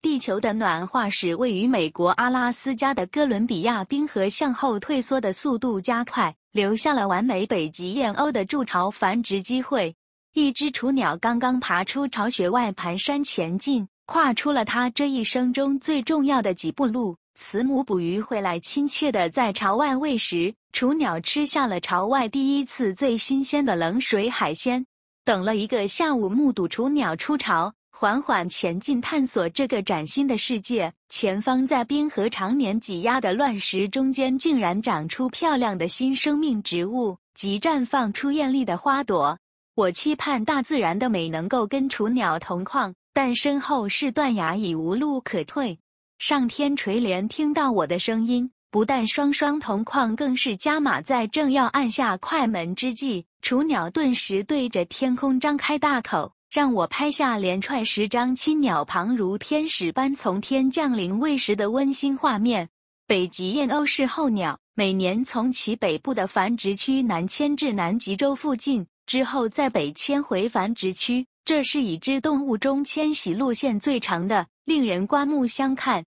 地球的暖化使位于美国阿拉斯加的哥伦比亚冰河向后退缩的速度加快，留下了完美北极燕鸥的筑巢繁殖机会。一只雏鸟刚刚爬出巢穴外蹒跚前进，跨出了它这一生中最重要的几步路。慈母捕鱼会来亲切地在巢外喂食，雏鸟吃下了巢外第一次最新鲜的冷水海鲜。等了一个下午，目睹雏鸟出巢，缓缓前进探索这个崭新的世界。前方在冰河常年挤压的乱石中间，竟然长出漂亮的新生命植物，及绽放出艳丽的花朵。我期盼大自然的美能够跟雏鸟同况，但身后是断崖，已无路可退。上天垂怜听到我的声音，不但双双同况，更是加码。在正要按下快门之际，雏鸟顿时对着天空张开大口，让我拍下连串10张亲鸟旁如天使般从天降临喂食的温馨画面。北极燕鸥是候鸟，每年从其北部的繁殖区南迁至南极洲附近，之后再北迁回繁殖区。这是已知动物中迁徙路线最长的，令人刮目相看。